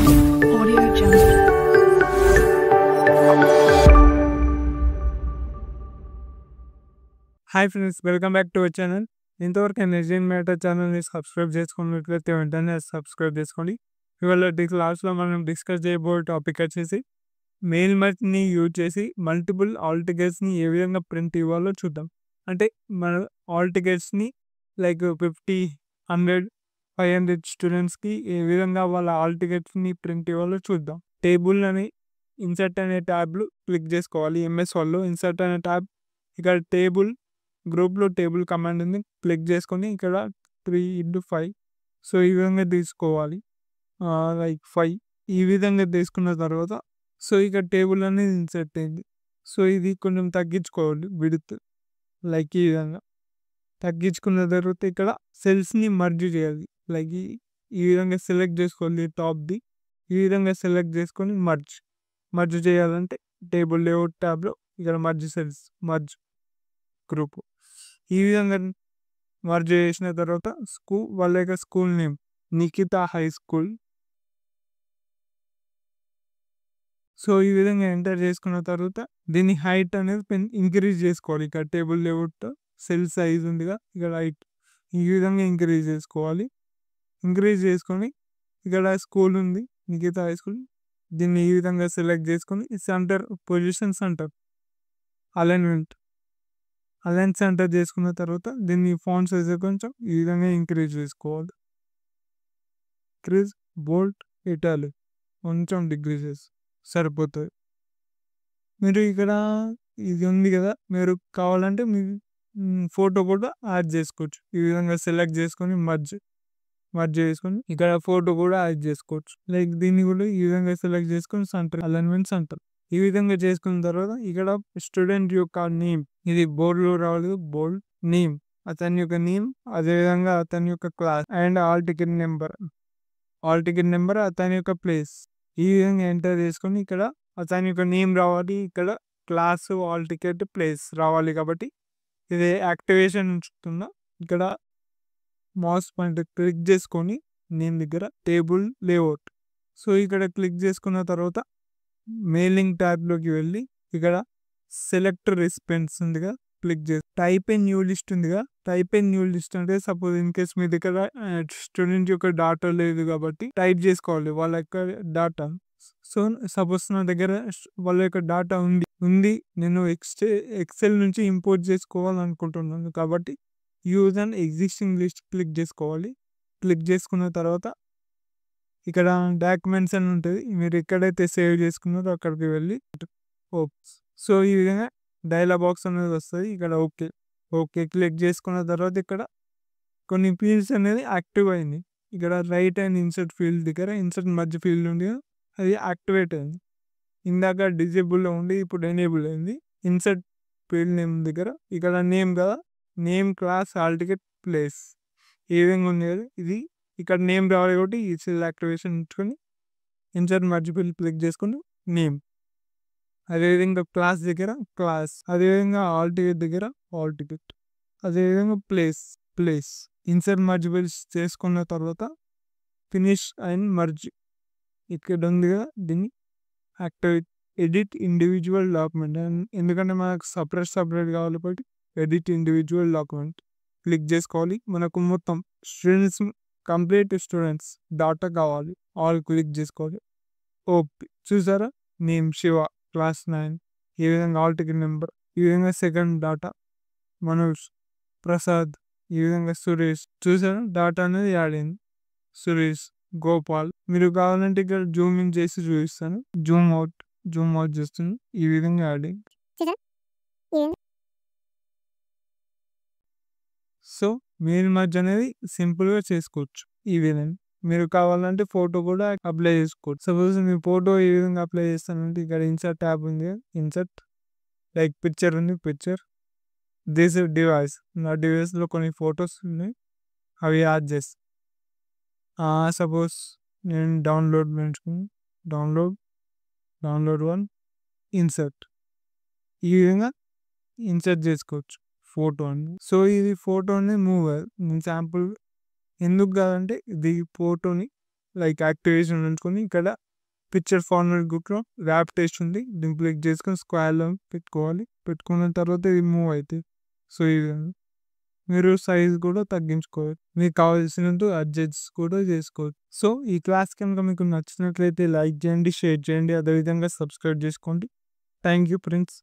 Audio Jungle. Hi friends, welcome back to our channel. ఇంతవరకు ఎనర్జీన్ matter ఛానల్ని subscribe చేసుకున్నట్లయితే వెంటనే సబ్స్క్రైబ్ చేసుకోండి. ఇవాళ క్లాస్లో మనం డిస్కస్ చేయబోయే టాపిక్ వచ్చేసి మెయిల్ మర్జ్ని యూజ్ చేసి మల్టిపుల్ ఆల్ టికెట్స్ని ఏ విధంగా ప్రింట్ ఇవ్వాలో చూద్దాం. అంటే మన ఆల్ టికెట్స్ని లైక్ 50, 100, 500 స్టూడెంట్స్కి ఏ విధంగా వాళ్ళ ఆల్ టికెట్స్ని ప్రింట్ ఇవ్వాలో చూద్దాం. టేబుల్ అని ఇన్సర్ట్ అనే ట్యాబ్లు క్లిక్ చేసుకోవాలి. ఎంఎస్ వాళ్ళు ఇన్సర్ట్ అనే ట్యాబ్, ఇక్కడ టేబుల్ గ్రూప్లో టేబుల్ కమాండ్ ఉంది, క్లిక్ చేసుకొని ఇక్కడ 3x5 సో ఈ విధంగా తీసుకోవాలి. లైక్ 5 ఈ విధంగా తీసుకున్న తర్వాత సో ఇక్కడ టేబుల్ అనేది ఇన్సర్ట్ అయింది. సో ఇది కొంచెం తగ్గించుకోవాలి విడ్త్, లైక్ ఈ విధంగా తగ్గించుకున్న తర్వాత ఇక్కడ సెల్స్ని మర్జ్ చేయాలి. లైక్ ఈ విధంగా సెలెక్ట్ చేసుకోవాలి టాప్ది, ఈ విధంగా సెలెక్ట్ చేసుకొని మర్జ్ చేయాలంటే టేబుల్ లేఅవుట్ ట్యాబ్లో ఇక్కడ మర్జ్ సెల్స్, మర్జ్ గ్రూప్ ఈ విధంగా మర్జ్ చేసిన తర్వాత వాళ్ళ యొక్క school name Nikhita high school. So ఈ విధంగా ఎంటర్ చేసుకున్న తర్వాత దీని హైట్ అనేది ఇంక్రీజ్ చేసుకోవాలి. ఇక్కడ టేబుల్ లేఅవుట్ సెల్ సైజ్ ఉందిగా, ఇక్కడ హైట్ ఈ విధంగా ఇంక్రీజ్ చేసుకోవాలి. ఇంక్రీజ్ చేసుకొని ఇక్కడ స్కూల్ ఉంది నిఖిత హై స్కూల్, దీన్ని ఈ విధంగా సెలెక్ట్ చేసుకొని centre position centre align centre చేసుకున్న తర్వాత దీన్ని ఫాంట్ సైజ్ కొంచెం ఈ విధంగా ఇంక్రీజ్ చేసుకోవాలి. ఇంక్రీజ్ బోల్డ్ ఇటాలి కొంచెం డిగ్రీస్ సరిపోతుంది. మీరు ఇక్కడ ఇది ఉంది కదా, మీరు కావాలంటే మీ ఫోటో కూడా యాడ్ చేసుకోవచ్చు. ఈ విధంగా సెలెక్ట్ చేసుకొని మర్జ్ చేసుకొని ఇక్కడ ఫోటో కూడా యాడ్ చేసుకోవచ్చు. లైక్ దీన్ని కూడా ఈ విధంగా సెలెక్ట్ చేసుకొని సెంటర్ అలైన్మెంట్ సెంటర్ ఈ విధంగా చేసుకున్న తర్వాత ఇక్కడ స్టూడెంట్ యొక్క నేమ్, ఇది బోర్డులో రావాలి, బోల్డ్ నేమ్, అతని యొక్క నేమ్, అదేవిధంగా అతని యొక్క class and all ticket number, అతని యొక్క ప్లేస్ ఈ విధంగా ఎంటర్ చేసుకొని ఇక్కడ అతని యొక్క నేమ్ రావాలి, ఇక్కడ క్లాస్, ఆల్ టికెట్, ప్లేస్ రావాలి. కాబట్టి ఇది యాక్టివేషన్ ఉంచుతున్నా. ఇక్కడ మౌస్ పాయింటర్ క్లిక్ చేసుకొని నేమ్ దగ్గర టేబుల్ లేఅవుట్ సో ఇక్కడ క్లిక్ చేసుకున్న తర్వాత మెయిలింగ్ ట్యాబ్లోకి వెళ్ళి ఇక్కడ సెలెక్ట్ రెస్పాన్స్ ఉందిగా, క్లిక్ చేసి టైప్ ఏ న్యూ లిస్ట్ ఉందిగా, టైప్ ఏ న్యూ లిస్ట్ అంటే సపోజ్ ఇన్ కేస్ మీ దగ్గర స్టూడెంట్ యొక్క డాటా లేదు కాబట్టి టైప్ చేసుకోవాలి వాళ్ళ యొక్క డాటా. సో సపోజ్ నా దగ్గర వాళ్ళ యొక్క డాటా ఉంది నేను ఎక్సెల్ నుంచి ఇంపోర్ట్ చేసుకోవాలనుకుంటున్నాను కాబట్టి use and existing list click చేసుకోవాలి. క్లిక్ చేసుకున్న తర్వాత ఇక్కడ డాక్యుమెంట్స్ అని ఉంటుంది, మీరు ఎక్కడైతే సేవ్ చేసుకున్నారో అక్కడికి వెళ్ళి సో ఈ విధంగా డైలాగ్ బాక్స్ అనేది వస్తుంది. ఇక్కడ ఓకే క్లిక్ చేసుకున్న తర్వాత ఇక్కడ కొన్ని ఫీల్డ్స్ అనేది యాక్టివ్ అయింది. ఇక్కడ రైట్ అండ్ ఇన్సర్ట్ ఫీల్డ్ దగ్గర ఇన్సర్ట్ మధ్య ఫీల్డ్ ఉంది, అది యాక్టివేట్ అయింది. ఇందాక డిజేబుల్లో ఉండి ఇప్పుడు ఎనేబుల్ అయింది. ఇన్సర్ట్ ఫీల్డ్ నేమ్ దగ్గర ఇక్కడ నేమ్ కదా, name, class, all ticket, place ఈ విధంగా ఉంది కదా, ఇది ఇక్కడ నేమ్ రావాలి కాబట్టి ఈ సెల్ యాక్టివేషన్ ఉంచుకొని ఇన్సర్ట్ మర్జ్ ఫీల్డ్ క్లిక్ చేసుకొని నేమ్, అదేవిధంగా క్లాస్ దగ్గర క్లాస్, అదేవిధంగా ఆల్ టికెట్ దగ్గర ఆల్ టికెట్, అదేవిధంగా ప్లేస్ ఇన్సర్ట్ మర్జ్ ఫీల్డ్ చేసుకున్న తర్వాత ఫినిష్ అండ్ మర్జ్ ఇక్కడ ఉంది కదా, దీన్ని యాక్టివేట్ ఎడిట్ ఇండివిజువల్ డాక్యుమెంట్, ఎందుకంటే మనకు సపరేట్ కావాలి కాబట్టి ఎడిట్ ఇండివిజువల్ డాక్యుమెంట్ క్లిక్ చేసుకోవాలి. మనకు మొత్తం స్టూడెంట్స్ కంప్లీట్ స్టూడెంట్స్ డాటా కావాలి, ఆల్ క్లిక్ చేసుకోవాలి. ఓకే చూసారా, నేమ్ శివ, క్లాస్ 9, ఈ విధంగా ఆల్ టికెట్ నెంబర్, ఈ విధంగా సెకండ్ డాటా మనోజ్, ప్రసాద్, ఈ విధంగా సురేష్, చూసారా డాటా అనేది యాడ్ అయింది. సురేష్, గోపాల్, మీరు కావాలంటే ఇక్కడ జూమ్ ఇన్ చేసి చూపిస్తాను, జూమ్ అవుట్ చేస్తాను, ఈ విధంగా యాడ్ అయింది. సో మెయిల్ మర్జ్ అనేది సింపుల్గా చేసుకోవచ్చు. ఈ విధంగా మీరు కావాలంటే ఫోటో కూడా అప్లై చేసుకోవచ్చు. సపోజ్ మీ ఫోటో ఏ విధంగా అప్లై చేస్తానంటే ఇక్కడ ఇన్సర్ట్ ట్యాబ్ ఉంది, ఇన్సర్ట్ లైక్ పిక్చర్ ఉంది, పిక్చర్ దిస్ డివైస్, నా డివైస్లో కొన్ని ఫొటోస్ ఉన్నాయి అవి యాడ్ చేస్తాను. సపోజ్ నేను డౌన్లోడ్ పెంచుకుని డౌన్లోడ్ 1 ఇన్సర్ట్ ఈ విధంగా ఇన్సర్ట్ చేసుకోవచ్చు ఫోటో అని. సో ఇది ఫోటోని మూవ్ నేను శాంపుల్ ఎందుకు కాదంటే ఇది ఫోటోని లైక్ యాక్టివేషన్ ఉంచుకొని ఇక్కడ పిక్చర్ ఫార్మాట్ గ్రూప్లో ర్యాప్ టెస్ట్ ఉంది. దీన్ని క్లిక్ చేసుకొని స్క్వేర్లో పెట్టుకోవాలి. పెట్టుకున్న తర్వాత ఇది మూవ్ అవుతుంది. సో ఇది మీరు సైజ్ కూడా తగ్గించుకోవచ్చు. మీకు కావాల్సినంత అడ్జస్ట్ కూడా చేసుకోవచ్చు. సో ఈ క్లాస్ కనుక మీకు నచ్చినట్లయితే లైక్ చేయండి, షేర్ చేయండి, అదేవిధంగా సబ్స్క్రైబ్ చేసుకోండి. Thank you friends.